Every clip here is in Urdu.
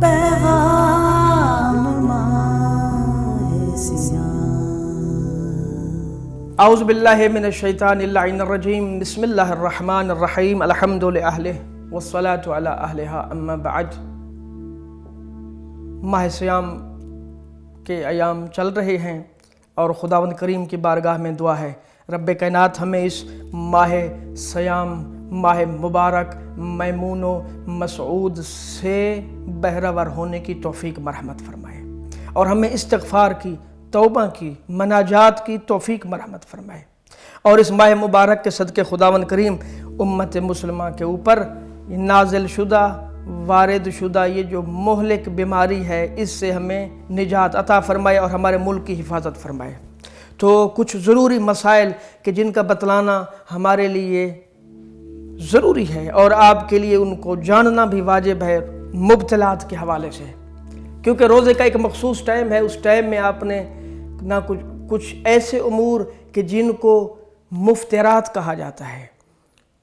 پیغام ماہ سیاہ۔ اعوذ باللہ من الشیطان اللعین الرجیم، بسم اللہ الرحمن الرحیم، الحمد للہ والصلاة علی اہلہا، اما بعد۔ ماہ سیام کے ایام چل رہے ہیں اور خداوند کریم کی بارگاہ میں دعا ہے رب کائنات ہمیں اس ماہ سیام، ماہ مبارک میمون و مسعود سے بہرور ہونے کی توفیق مرحمت فرمائے اور ہمیں استغفار کی، توبہ کی، مناجات کی توفیق مرحمت فرمائے، اور اس ماہ مبارک کے صدقے خداوند کریم امت مسلمہ کے اوپر نازل شدہ، وارد شدہ یہ جو مہلک بیماری ہے اس سے ہمیں نجات عطا فرمائے اور ہمارے ملک کی حفاظت فرمائے۔ تو کچھ ضروری مسائل کہ جن کا بتلانا ہمارے لیے ضروری ہے اور آپ کے لیے ان کو جاننا بھی واجب ہے مبتلات کے حوالے سے، کیونکہ روزے کا ایک مخصوص ٹائم ہے، اس ٹائم میں آپ نے نہ کچھ ایسے امور کہ جن کو مفترات کہا جاتا ہے،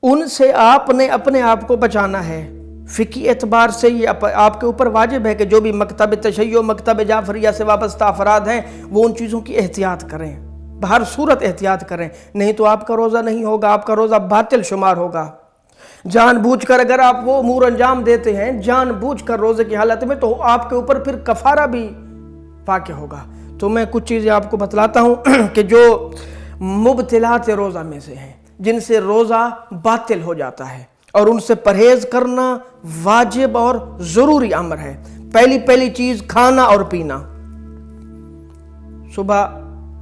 ان سے آپ نے اپنے آپ کو بچانا ہے۔ فقہی اعتبار سے یہ آپ کے اوپر واجب ہے کہ جو بھی مکتب تشیع، مکتب جعفریہ سے وابستہ افراد ہیں وہ ان چیزوں کی احتیاط کریں، بہر صورت احتیاط کریں، نہیں تو آپ کا روزہ نہیں ہوگا، آپ کا روزہ باطل شمار ہوگا۔ جان بوجھ کر اگر آپ وہ امور انجام دیتے ہیں جان بوجھ کر روزے کی حالت میں، تو آپ کے اوپر پھر کفارہ بھی واقع ہوگا۔ تو میں کچھ چیزیں آپ کو بتلاتا ہوں کہ جو مبتلات روزہ میں سے ہیں، جن سے روزہ باطل ہو جاتا ہے اور ان سے پرہیز کرنا واجب اور ضروری امر ہے۔ پہلی چیز کھانا اور پینا۔ صبح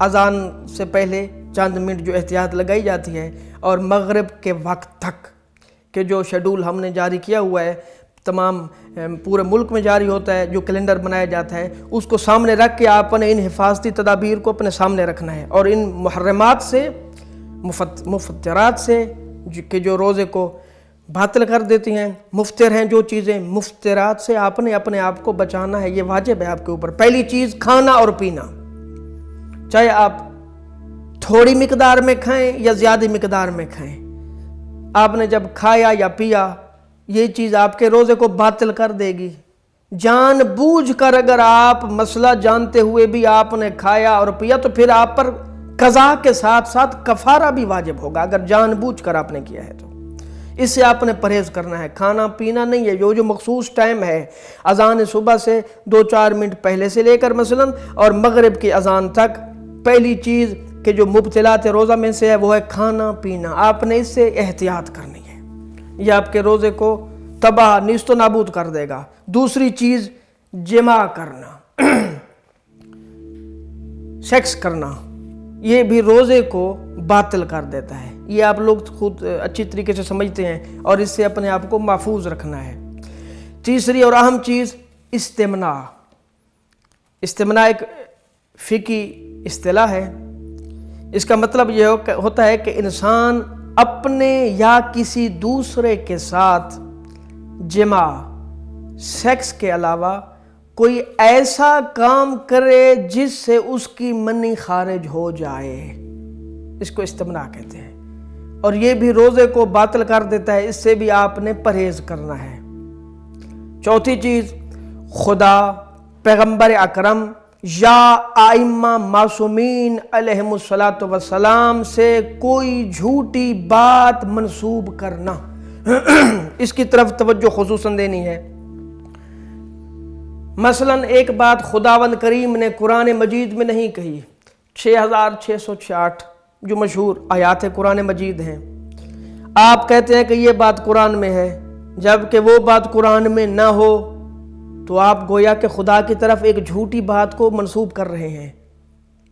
اذان سے پہلے چند منٹ جو احتیاط لگائی جاتی ہے اور مغرب کے وقت تک کہ جو شیڈول ہم نے جاری کیا ہوا ہے، تمام پورے ملک میں جاری ہوتا ہے، جو کیلنڈر بنایا جاتا ہے، اس کو سامنے رکھ کے آپ نے ان حفاظتی تدابیر کو اپنے سامنے رکھنا ہے، اور ان محرمات سے، مفترات سے کہ جو روزے کو باطل کر دیتی ہیں، مفتر ہیں جو چیزیں، مفترات سے آپ نے اپنے آپ کو بچانا ہے، یہ واجب ہے آپ کے اوپر۔ پہلی چیز کھانا اور پینا، چاہے آپ تھوڑی مقدار میں کھائیں یا زیادہ مقدار میں کھائیں، آپ نے جب کھایا یا پیا یہ چیز آپ کے روزے کو باطل کر دے گی۔ جان بوجھ کر اگر آپ مسئلہ جانتے ہوئے بھی آپ نے کھایا اور پیا تو پھر آپ پر قضا کے ساتھ ساتھ کفارہ بھی واجب ہوگا اگر جان بوجھ کر آپ نے کیا ہے تو۔ اس سے آپ نے پرہیز کرنا ہے، کھانا پینا نہیں ہے۔ جو مخصوص ٹائم ہے اذان صبح سے 2-4 منٹ پہلے سے لے کر مثلا اور مغرب کی اذان تک، پہلی چیز کہ جو مبتلات روزہ میں سے ہے وہ ہے کھانا پینا، آپ نے اس سے احتیاط کرنی ہے، یہ آپ کے روزے کو تباہ نیست و نابود کر دے گا۔ دوسری چیز جماع کرنا، سیکس کرنا، یہ بھی روزے کو باطل کر دیتا ہے، یہ آپ لوگ خود اچھی طریقے سے سمجھتے ہیں اور اس سے اپنے آپ کو محفوظ رکھنا ہے۔ تیسری اور اہم چیز استمناء۔ استمناء ایک فقہی اصطلاح ہے، اس کا مطلب یہ ہوتا ہے کہ انسان اپنے یا کسی دوسرے کے ساتھ جماع، سیکس کے علاوہ کوئی ایسا کام کرے جس سے اس کی منی خارج ہو جائے، اس کو استمناء کہتے ہیں، اور یہ بھی روزے کو باطل کر دیتا ہے، اس سے بھی آپ نے پرہیز کرنا ہے۔ چوتھی چیز خدا، پیغمبر اکرم یا ائمہ معصومین علیہم السلام سے کوئی جھوٹی بات منسوب کرنا، اس کی طرف توجہ خصوصاً دینی ہے۔ مثلا ایک بات خداوند کریم نے قرآن مجید میں نہیں کہی، 6666 جو مشہور آیات قرآن مجید ہیں، آپ کہتے ہیں کہ یہ بات قرآن میں ہے، جبکہ وہ بات قرآن میں نہ ہو تو آپ گویا کہ خدا کی طرف ایک جھوٹی بات کو منسوب کر رہے ہیں،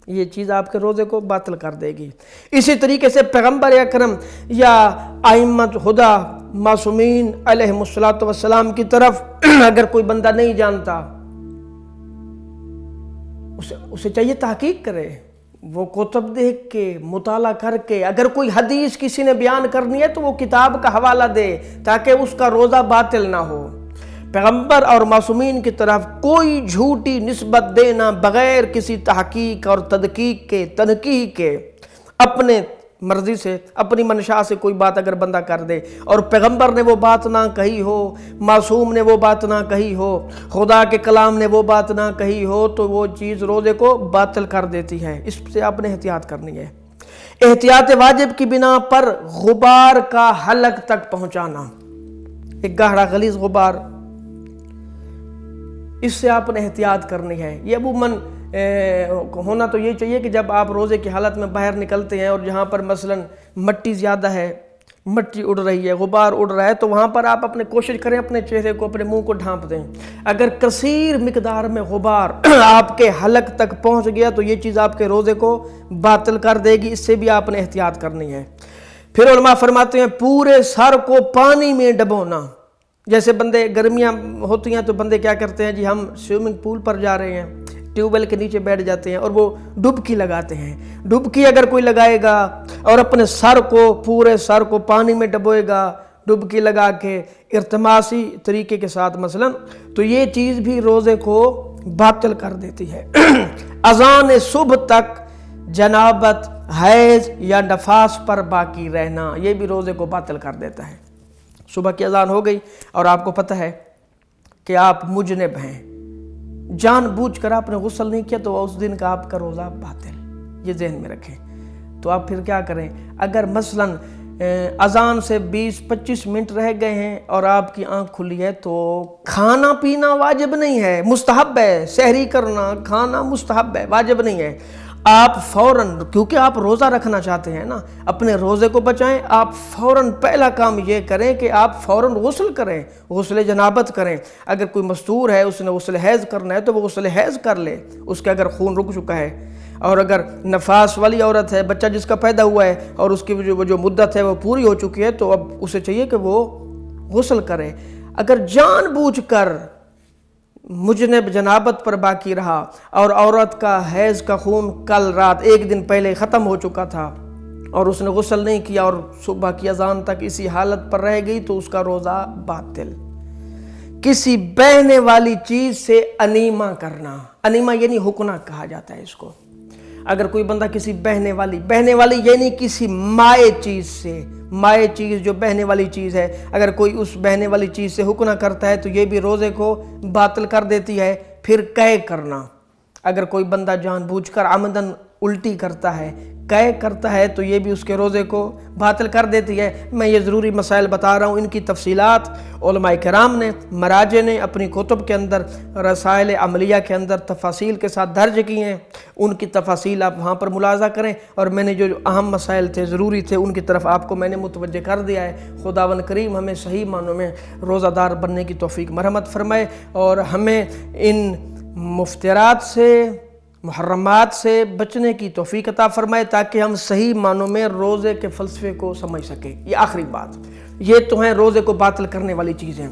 یہ چیز آپ کے روزے کو باطل کر دے گی۔ اسی طریقے سے پیغمبر اکرم یا ائمۃ خدا معصومین علیہم السلام کی طرف اگر کوئی بندہ نہیں جانتا، اسے چاہیے تحقیق کرے، وہ کتب دیکھ کے، مطالعہ کر کے، اگر کوئی حدیث کسی نے بیان کرنی ہے تو وہ کتاب کا حوالہ دے تاکہ اس کا روزہ باطل نہ ہو۔ پیغمبر اور معصومین کی طرف کوئی جھوٹی نسبت دینا بغیر کسی تحقیق اور تدقیق کے، تنقیح کے، اپنے مرضی سے اپنی منشا سے کوئی بات اگر بندہ کر دے اور پیغمبر نے وہ بات نہ کہی ہو، معصوم نے وہ بات نہ کہی ہو، خدا کے کلام نے وہ بات نہ کہی ہو، تو وہ چیز روزے کو باطل کر دیتی ہے۔ اس سے آپ نے احتیاط کرنی ہے۔ احتیاط واجب کی بنا پر غبار کا حلق تک پہنچانا، ایک گہرا غلیظ غبار، اس سے آپ نے احتیاط کرنی ہے۔ یہ عموماً ہونا تو یہ چاہیے کہ جب آپ روزے کی حالت میں باہر نکلتے ہیں اور جہاں پر مثلاً مٹی زیادہ ہے، مٹی اڑ رہی ہے، غبار اڑ رہا ہے، تو وہاں پر آپ اپنے کوشش کریں اپنے چہرے کو، اپنے منہ کو ڈھانپ دیں۔ اگر کثیر مقدار میں غبار آپ کے حلق تک پہنچ گیا تو یہ چیز آپ کے روزے کو باطل کر دے گی، اس سے بھی آپ نے احتیاط کرنی ہے۔ پھر علماء فرماتے ہیں پورے سر کو پانی میں ڈبونا۔ جیسے بندے گرمیاں ہوتی ہیں تو بندے کیا کرتے ہیں جی، ہم سوئمنگ پول پر جا رہے ہیں، ٹیوب ویل کے نیچے بیٹھ جاتے ہیں اور وہ ڈبکی لگاتے ہیں۔ ڈبکی اگر کوئی لگائے گا اور اپنے سر کو، پورے سر کو پانی میں ڈبوئے گا ڈبکی لگا کے ارتماسی طریقے کے ساتھ مثلا، تو یہ چیز بھی روزے کو باطل کر دیتی ہے۔ اذان صبح تک جنابت، حیض یا نفاس پر باقی رہنا، یہ بھی روزے کو باطل کر دیتا ہے۔ صبح کی اذان ہو گئی اور آپ کو پتہ ہے کہ آپ مجنب ہیں، جان بوجھ کر آپ نے غسل نہیں کیا تو اس دن کا آپ کا روزہ باطل، یہ ذہن میں رکھیں۔ تو آپ پھر کیا کریں؟ اگر مثلاً اذان سے 20-25 منٹ رہ گئے ہیں اور آپ کی آنکھ کھلی ہے تو کھانا پینا واجب نہیں ہے، مستحب ہے۔ سحری کرنا، کھانا مستحب ہے، واجب نہیں ہے۔ آپ فوراً، کیونکہ آپ روزہ رکھنا چاہتے ہیں نا، اپنے روزے کو بچائیں، آپ فوراً پہلا کام یہ کریں کہ آپ فوراً غسل کریں، غسل جنابت کریں۔ اگر کوئی مستور ہے، اس نے غسل حیض کرنا ہے تو وہ غسل حیض کر لے، اس کے اگر خون رک چکا ہے۔ اور اگر نفاس والی عورت ہے، بچہ جس کا پیدا ہوا ہے اور اس کی جو مدت ہے وہ پوری ہو چکی ہے، تو اب اسے چاہیے کہ وہ غسل کرے۔ اگر جان بوجھ کر مجنب جنابت پر باقی رہا اور عورت کا حیض کا خون کل رات ایک دن پہلے ختم ہو چکا تھا اور اس نے غسل نہیں کیا اور صبح کی اذان تک اسی حالت پر رہ گئی تو اس کا روزہ باطل۔ کسی بہنے والی چیز سے انیما کرنا، انیما یعنی حکنا کہا جاتا ہے اس کو۔ اگر کوئی بندہ کسی بہنے والی یعنی کسی مائع چیز سے، مائع چیز جو بہنے والی چیز ہے، اگر کوئی اس بہنے والی چیز سے حکنا کرتا ہے تو یہ بھی روزے کو باطل کر دیتی ہے۔ پھر قے کرنا، اگر کوئی بندہ جان بوجھ کر عمدن الٹی کرتا ہے، قے کرتا ہے، تو یہ بھی اس کے روزے کو باطل کر دیتی ہے۔ میں یہ ضروری مسائل بتا رہا ہوں، ان کی تفصیلات علماء کرام نے، مراجع نے اپنی کتب کے اندر، رسائل عملیہ کے اندر تفاصیل کے ساتھ درج کی ہیں۔ ان کی تفاصیل آپ وہاں پر ملاحظہ کریں، اور میں نے جو اہم مسائل تھے، ضروری تھے، ان کی طرف آپ کو میں نے متوجہ کر دیا ہے۔ خداوند کریم ہمیں صحیح معنوں میں روزہ دار بننے کی توفیق مرحمت فرمائے، اور ہمیں ان مفترات سے، محرمات سے بچنے کی توفیق عطا فرمائے، تاکہ ہم صحیح معنوں میں روزے کے فلسفے کو سمجھ سکیں۔ یہ آخری بات، یہ تو ہیں روزے کو باطل کرنے والی چیزیں،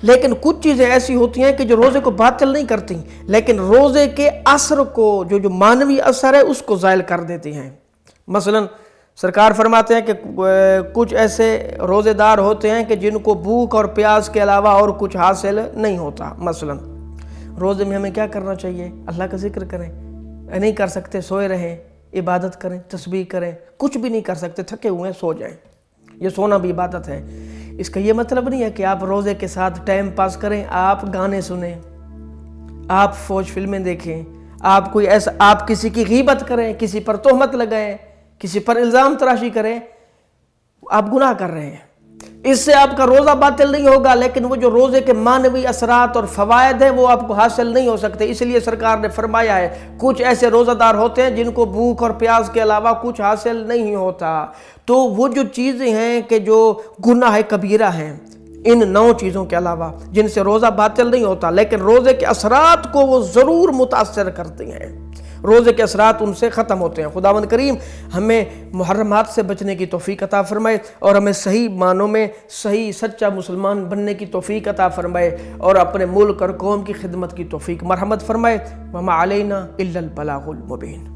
لیکن کچھ چیزیں ایسی ہوتی ہیں کہ جو روزے کو باطل نہیں کرتی، لیکن روزے کے اثر کو، جو معنوی اثر ہے، اس کو زائل کر دیتی ہیں۔ مثلا سرکار فرماتے ہیں کہ کچھ ایسے روزے دار ہوتے ہیں کہ جن کو بھوک اور پیاس کے علاوہ اور کچھ حاصل نہیں ہوتا۔ مثلا روزے میں ہمیں کیا کرنا چاہیے؟ اللہ کا ذکر کریں، نہیں کر سکتے سوئے رہیں، عبادت کریں، تسبیح کریں، کچھ بھی نہیں کر سکتے تھکے ہوئے سو جائیں، یہ سونا بھی عبادت ہے۔ اس کا یہ مطلب نہیں ہے کہ آپ روزے کے ساتھ ٹائم پاس کریں، آپ گانے سنیں، آپ فوج فلمیں دیکھیں، آپ کوئی ایسا، آپ کسی کی غیبت کریں، کسی پر تہمت لگائیں، کسی پر الزام تراشی کریں، آپ گناہ کر رہے ہیں۔ اس سے آپ کا روزہ باطل نہیں ہوگا، لیکن وہ جو روزے کے معنوی اثرات اور فوائد ہیں وہ آپ کو حاصل نہیں ہو سکتے۔ اس لیے سرکار نے فرمایا ہے کچھ ایسے روزہ دار ہوتے ہیں جن کو بھوک اور پیاس کے علاوہ کچھ حاصل نہیں ہوتا۔ تو وہ جو چیزیں ہیں کہ جو گناہ کبیرہ ہیں، ان 9 چیزوں کے علاوہ جن سے روزہ باطل نہیں ہوتا، لیکن روزے کے اثرات کو وہ ضرور متاثر کرتے ہیں، روزے کے اثرات ان سے ختم ہوتے ہیں۔ خداوند کریم ہمیں محرمات سے بچنے کی توفیق عطا فرمائے، اور ہمیں صحیح معنوں میں صحیح سچا مسلمان بننے کی توفیق عطا فرمائے، اور اپنے ملک اور قوم کی خدمت کی توفیق مرحمت فرمائے۔ وما علینا الا البلاغ المبین۔